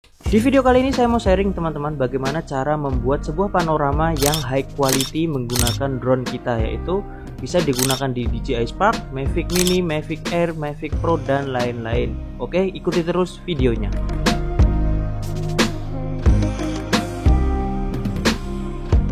Di video kali ini saya mau sharing teman-teman bagaimana cara membuat sebuah panorama yang high quality menggunakan drone kita, yaitu bisa digunakan di DJI Spark, Mavic Mini, Mavic Air, Mavic Pro dan lain-lain. Oke, ikuti terus videonya.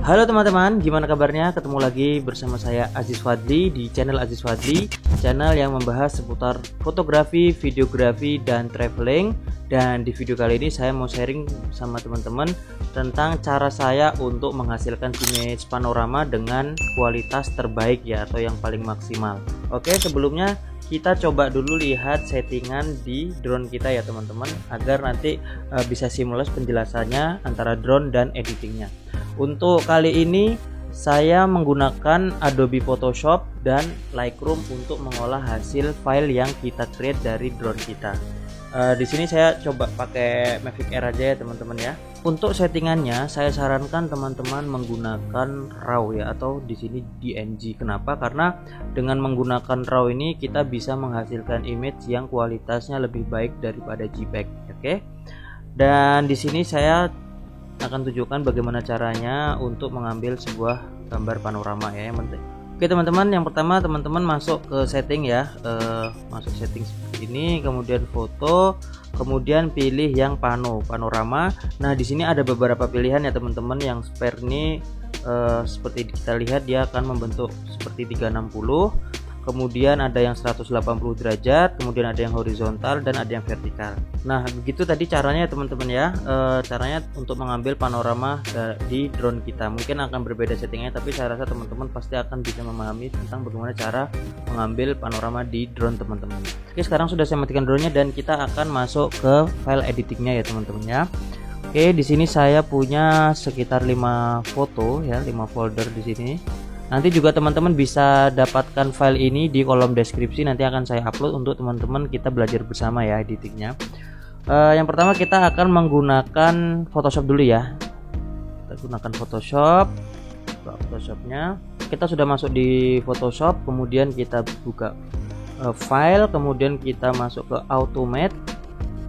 Halo teman-teman, gimana kabarnya? Ketemu lagi bersama saya Aziz Fadli di channel Aziz Fadli, channel yang membahas seputar fotografi, videografi, dan traveling. Dan di video kali ini saya mau sharing sama teman-teman tentang cara saya untuk menghasilkan image panorama dengan kualitas terbaik ya, atau yang paling maksimal. Oke, sebelumnya kita coba dulu lihat settingan di drone kita ya teman-teman, agar nanti bisa seamless penjelasannya antara drone dan editingnya. Untuk kali ini saya menggunakan Adobe Photoshop dan Lightroom untuk mengolah hasil file yang kita create dari drone kita. Di sini saya coba pakai Mavic Air aja ya teman-teman ya. Untuk settingannya saya sarankan teman-teman menggunakan RAW ya, atau di sini DNG. Kenapa? Karena dengan menggunakan RAW ini kita bisa menghasilkan image yang kualitasnya lebih baik daripada JPEG. Oke. Dan di sini saya akan tunjukkan bagaimana caranya untuk mengambil sebuah gambar panorama ya, yang penting. Oke teman-teman, yang pertama teman-teman masuk ke setting ya, masuk setting seperti ini, kemudian foto, kemudian pilih yang panorama. Nah di sini ada beberapa pilihan ya teman-teman. Yang spare ini seperti kita lihat dia akan membentuk seperti 360, kemudian ada yang 180 derajat, kemudian ada yang horizontal dan ada yang vertikal. Nah begitu tadi caranya teman-teman ya, caranya untuk mengambil panorama di drone kita. Mungkin akan berbeda settingnya, tapi saya rasa teman-teman pasti akan bisa memahami tentang bagaimana cara mengambil panorama di drone teman-teman. Oke, sekarang sudah saya matikan drone-nya dan kita akan masuk ke file editingnya ya teman-teman ya. Oke, di sini saya punya sekitar 5 foto ya, 5 folder di sini. Nanti juga teman-teman bisa dapatkan file ini di kolom deskripsi, nanti akan saya upload untuk teman-teman kita belajar bersama ya editingnya. Yang pertama kita akan menggunakan Photoshop dulu ya. Kita gunakan Photoshopnya. Kita sudah masuk di Photoshop, kemudian kita buka file, kemudian kita masuk ke Automate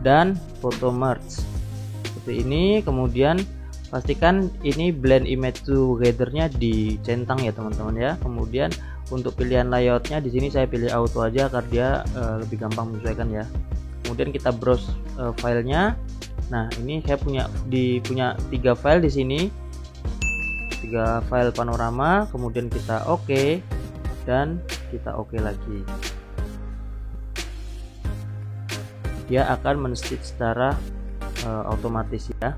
dan Photo Merge seperti ini. Kemudian pastikan ini blend image together-nya dicentang ya teman-teman ya. Kemudian untuk pilihan layoutnya di sini saya pilih auto aja agar dia lebih gampang menyesuaikan ya. Kemudian kita browse filenya. Nah ini saya punya 3 file di sini, 3 file panorama. Kemudian kita oke dan kita oke lagi. Dia akan men-stitch secara otomatis ya.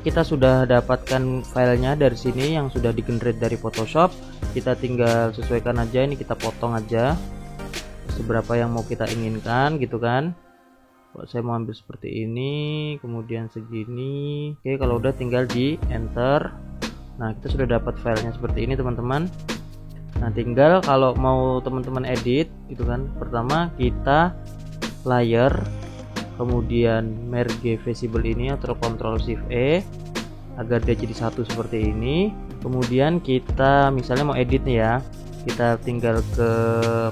Kita sudah dapatkan filenya dari sini yang sudah di-generate dari Photoshop. Kita tinggal sesuaikan aja, ini kita potong aja seberapa yang mau kita inginkan gitu kan. Kalau saya mau ambil seperti ini, kemudian segini. Oke, kalau udah tinggal di enter. Nah kita sudah dapat filenya seperti ini teman-teman. Nah tinggal kalau mau teman-teman edit gitu kan, pertama kita layer, kemudian merge visible ini atau Ctrl Shift E agar dia jadi satu seperti ini. Kemudian kita misalnya mau edit nih ya, kita tinggal ke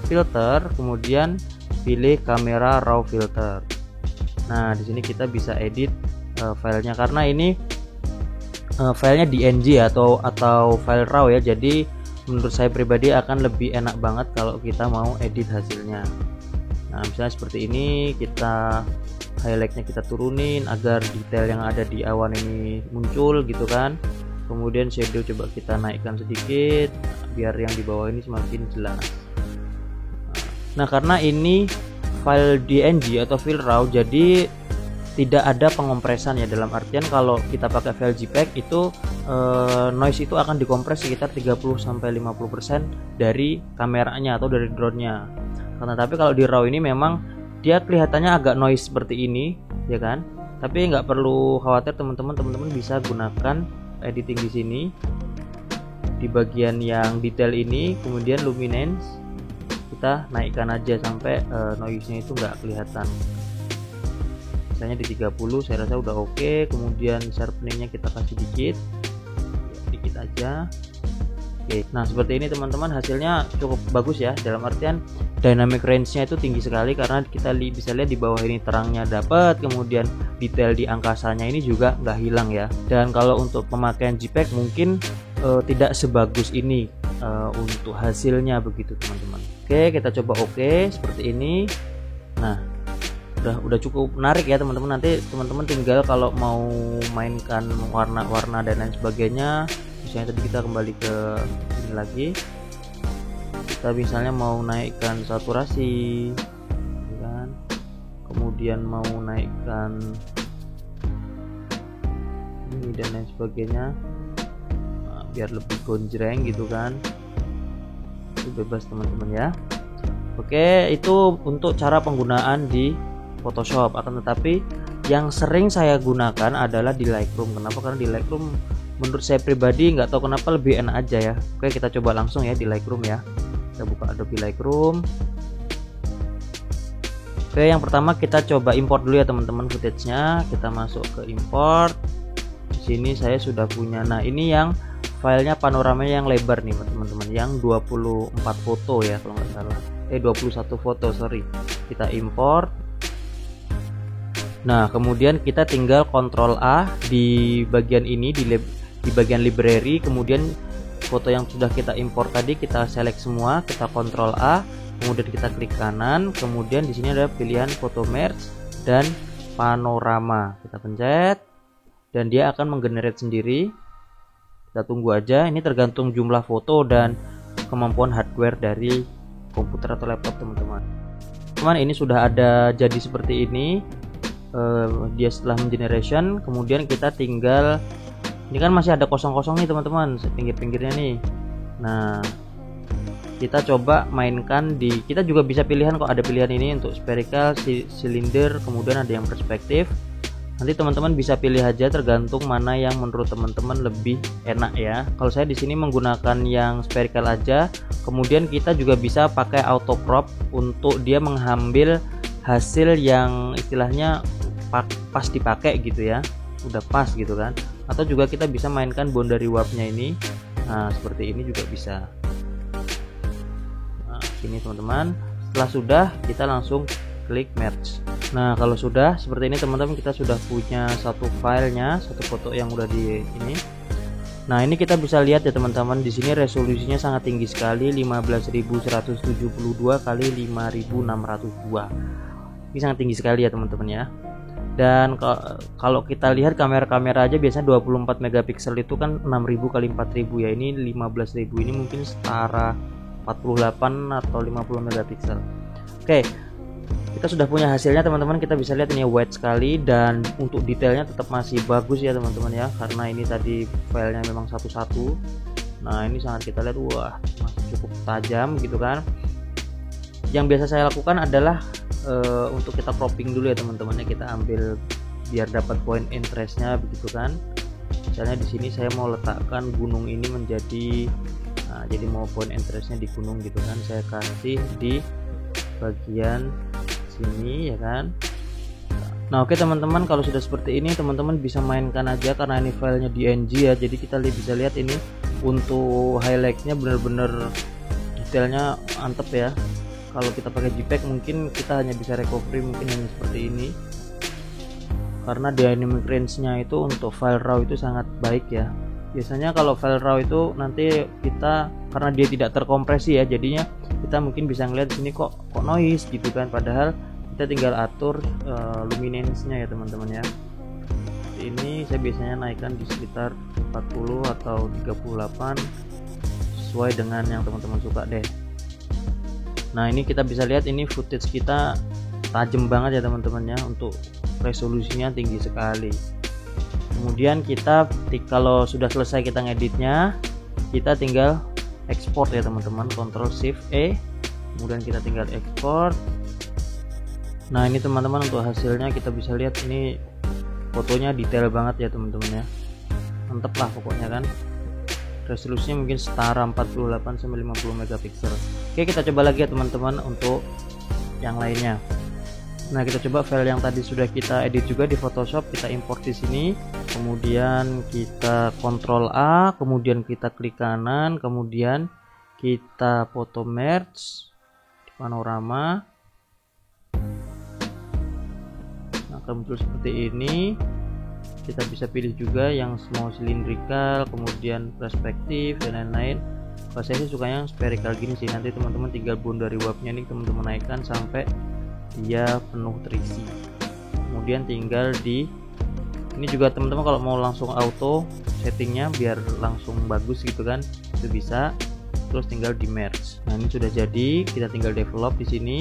filter, kemudian pilih kamera raw filter. Nah di sini kita bisa edit filenya, karena ini filenya DNG atau file raw ya, jadi menurut saya pribadi akan lebih enak banget kalau kita mau edit hasilnya. Nah misalnya seperti ini, kita highlightnya kita turunin agar detail yang ada di awan ini muncul gitu kan. Kemudian shadow coba kita naikkan sedikit biar yang di bawah ini semakin jelas. Nah karena ini file DNG atau file RAW, jadi tidak ada pengompresan ya, dalam artian kalau kita pakai file JPEG itu noise itu akan dikompres sekitar 30-50% dari kameranya atau dari drone-nya. Karena tapi kalau di RAW ini memang dia kelihatannya agak noise seperti ini ya kan, tapi nggak perlu khawatir teman-teman bisa gunakan editing di sini di bagian yang detail ini. Kemudian luminance kita naikkan aja sampai noise-nya itu nggak kelihatan, misalnya di 30 saya rasa udah oke. Kemudian sharpening-nya kita kasih dikit aja. Oke, nah seperti ini teman-teman, hasilnya cukup bagus ya, dalam artian dynamic range-nya itu tinggi sekali karena kita bisa lihat di bawah ini terangnya dapat, kemudian detail di angkasanya ini juga nggak hilang ya. Dan kalau untuk pemakaian JPEG mungkin tidak sebagus ini untuk hasilnya begitu teman-teman. Oke, kita coba seperti ini. Nah, udah cukup menarik ya teman-teman. Nanti teman-teman tinggal kalau mau mainkan warna-warna dan lain sebagainya, misalnya tadi kita kembali ke ini lagi, kita misalnya mau naikkan saturasi kan, kemudian mau naikkan ini dan lain sebagainya, nah, biar lebih gonjreng gitu kan, itu bebas teman-teman ya. Oke, itu untuk cara penggunaan di Photoshop. Akan tetapi yang sering saya gunakan adalah di Lightroom. Kenapa? Karena di Lightroom menurut saya pribadi nggak tahu kenapa lebih enak aja ya. Oke, kita coba langsung ya di Lightroom ya. Kita buka Adobe Lightroom. Oke, yang pertama kita coba import dulu ya teman-teman footage-nya. Kita masuk ke import. Di sini saya sudah punya. Nah, ini yang filenya panoramanya yang lebar nih teman-teman, yang 24 foto ya kalau nggak salah. 21 foto, sorry. Kita import. Nah, kemudian kita tinggal Ctrl A di bagian ini, di bagian library, kemudian foto yang sudah kita import tadi kita select semua, kita Ctrl A, kemudian kita klik kanan, kemudian di sini ada pilihan foto merge dan panorama. Kita pencet dan dia akan menggenerate sendiri. Kita tunggu aja, ini tergantung jumlah foto dan kemampuan hardware dari komputer atau laptop teman-teman. Ini sudah ada jadi seperti ini. Dia setelah mengeneration, kemudian kita tinggal, ini kan masih ada kosong-kosong nih teman-teman, pinggir-pinggirnya nih. Nah, kita coba mainkan kita juga bisa pilihan kok, ada pilihan ini untuk spherical, silinder, kemudian ada yang perspektif. Nanti teman-teman bisa pilih aja tergantung mana yang menurut teman-teman lebih enak ya. Kalau saya di sini menggunakan yang spherical aja. Kemudian kita juga bisa pakai auto crop untuk dia mengambil hasil yang istilahnya pas dipakai gitu ya, udah pas gitu kan. Atau juga kita bisa mainkan boundary warpnya ini. Nah, seperti ini juga bisa. Nah, sini teman-teman. Setelah sudah, kita langsung klik merge. Nah, kalau sudah seperti ini teman-teman, kita sudah punya satu filenya, satu foto yang udah di ini. Nah, ini kita bisa lihat ya teman-teman, di sini resolusinya sangat tinggi sekali, 15.172 kali 5.602. Ini sangat tinggi sekali ya teman-teman ya. Dan kalau kita lihat kamera-kamera aja biasanya 24 megapiksel itu kan 6.000 kali 4.000 ya. Ini 15.000, ini mungkin setara 48 atau 50 megapiksel. Oke. Kita sudah punya hasilnya teman-teman, kita bisa lihat ini wide sekali dan untuk detailnya tetap masih bagus ya teman-teman ya, karena ini tadi filenya memang satu-satu. Nah, ini sangat kita lihat, wah masih cukup tajam gitu kan. Yang biasa saya lakukan adalah untuk kita cropping dulu ya teman-teman ya, kita ambil biar dapat point interestnya begitu kan. Misalnya di sini saya mau letakkan gunung ini menjadi, nah, jadi mau point interestnya di gunung gitu kan, saya kasih di bagian sini ya kan. Nah, oke teman-teman, kalau sudah seperti ini teman-teman bisa mainkan aja karena ini filenya DNG ya. Jadi kita bisa lihat ini untuk highlightnya bener-bener detailnya mantep ya. Kalau kita pakai JPEG mungkin kita hanya bisa recovery mungkin hanya seperti ini, karena dynamic range-nya itu untuk file RAW itu sangat baik ya. Biasanya kalau file RAW itu nanti kita, karena dia tidak terkompresi ya, jadinya kita mungkin bisa ngeliat sini kok noise gitu kan, padahal kita tinggal atur luminance-nya ya teman-teman ya. Ini saya biasanya naikkan di sekitar 40 atau 38 sesuai dengan yang teman-teman suka deh. Nah, ini kita bisa lihat ini footage kita tajam banget ya teman-teman ya, untuk resolusinya tinggi sekali. Kemudian kita kalau sudah selesai kita ngeditnya, kita tinggal export ya teman-teman, Ctrl Shift E, kemudian kita tinggal export. Nah, ini teman-teman untuk hasilnya kita bisa lihat ini fotonya detail banget ya teman-teman ya, mantep lah pokoknya kan. Resolusinya mungkin setara 48 sampai 50 megapiksel. Oke, kita coba lagi ya teman-teman untuk yang lainnya. Nah, kita coba file yang tadi sudah kita edit juga di Photoshop, kita import di sini. Kemudian kita Ctrl A, kemudian kita klik kanan, kemudian kita foto merge di panorama. Nah, akan muncul seperti ini. Kita bisa pilih juga yang small cylindrical, kemudian perspektif dan lain-lain. Kalau saya sih sukanya yang spherical gini sih. Nanti teman-teman tinggal boundary warpnya nih teman-teman naikkan sampai dia penuh terisi. Kemudian tinggal di ini juga teman-teman kalau mau langsung auto settingnya biar langsung bagus gitu kan, itu bisa. Terus tinggal di merge. Nah, ini sudah jadi, kita tinggal develop di sini.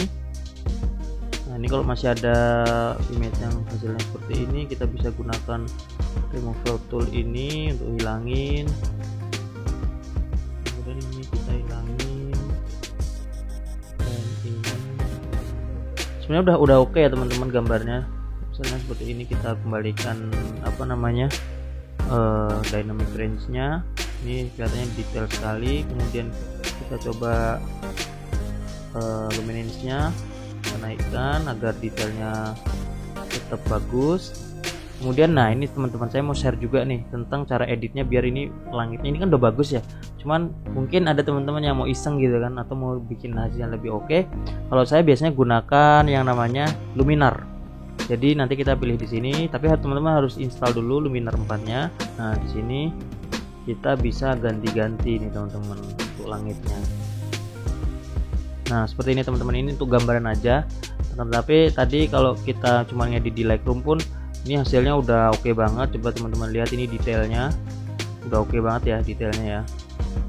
Nah, ini kalau masih ada image yang hasilnya seperti ini, kita bisa gunakan removal tool ini untuk hilangin. Kemudian ini kita hilangin. Dan ini sebenarnya udah oke ya teman-teman gambarnya. Misalnya seperti ini, kita kembalikan apa namanya dynamic range nya. Ini kelihatannya detail sekali. Kemudian kita coba luminance nya kita naikkan agar detailnya tetap bagus. Kemudian nah ini teman-teman, saya mau share juga nih tentang cara editnya biar ini langitnya ini kan udah bagus ya, cuman mungkin ada teman-teman yang mau iseng gitu kan, atau mau bikin hasilnya lebih oke. Kalau saya biasanya gunakan yang namanya Luminar. Jadi nanti kita pilih di sini, tapi teman-teman harus install dulu Luminar 4-nya. Nah, di sini kita bisa ganti-ganti nih teman-teman untuk langitnya. Nah, seperti ini teman-teman, ini untuk gambaran aja. Tetapi tadi kalau kita cuma ngedit di Lightroom pun ini hasilnya udah oke banget. Coba teman-teman lihat ini detailnya. Udah oke banget ya detailnya ya.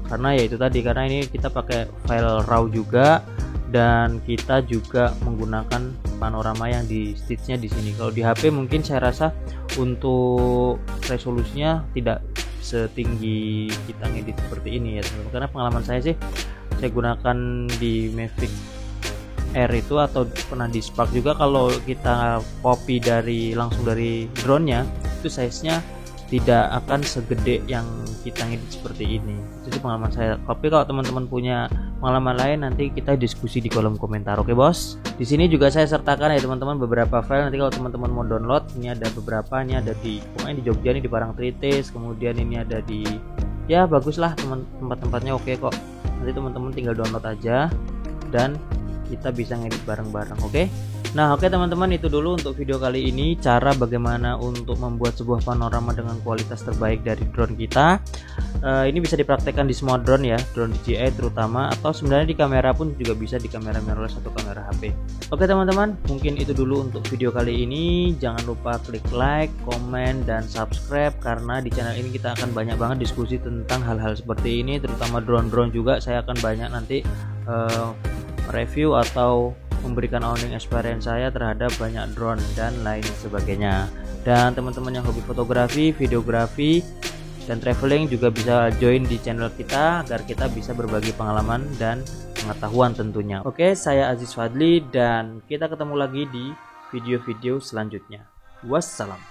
Karena ya itu tadi, karena ini kita pakai file RAW juga dan kita juga menggunakan panorama yang di stitch-nya di sini. Kalau di HP mungkin saya rasa untuk resolusinya tidak setinggi kita ngedit seperti ini ya teman-teman. Karena pengalaman saya sih, saya gunakan di Mavic Air itu atau pernah di Spark juga, kalau kita copy langsung dari drone-nya itu size-nya tidak akan segede yang kita ngedit seperti ini. Itu sih pengalaman saya. Tapi kalau teman-teman punya pengalaman lain, nanti kita diskusi di kolom komentar. Oke bos. Di sini juga saya sertakan ya teman-teman beberapa file. Nanti kalau teman-teman mau download, ini ada beberapa. Ini ada di pokoknya di Jogja nih, di Parangtritis. Kemudian ini ada di, ya bagus lah tempat-tempatnya oke kok. Nanti teman-teman tinggal download aja dan kita bisa ngedit bareng-bareng. Oke. Nah oke teman-teman, itu dulu untuk video kali ini, cara bagaimana untuk membuat sebuah panorama dengan kualitas terbaik dari drone kita. Ini bisa dipraktekkan di semua drone ya, drone DJI terutama, atau sebenarnya di kamera pun juga bisa, di kamera mirrorless atau kamera HP. Oke teman-teman, mungkin itu dulu untuk video kali ini. Jangan lupa klik like, komen, dan subscribe, karena di channel ini kita akan banyak banget diskusi tentang hal-hal seperti ini, terutama drone-drone juga. Saya akan banyak nanti review atau memberikan owning experience saya terhadap banyak drone dan lain sebagainya. Dan teman-teman yang hobi fotografi, videografi, dan traveling juga bisa join di channel kita agar kita bisa berbagi pengalaman dan pengetahuan tentunya. Oke, saya Aziz Fadli dan kita ketemu lagi di video-video selanjutnya. Wassalam.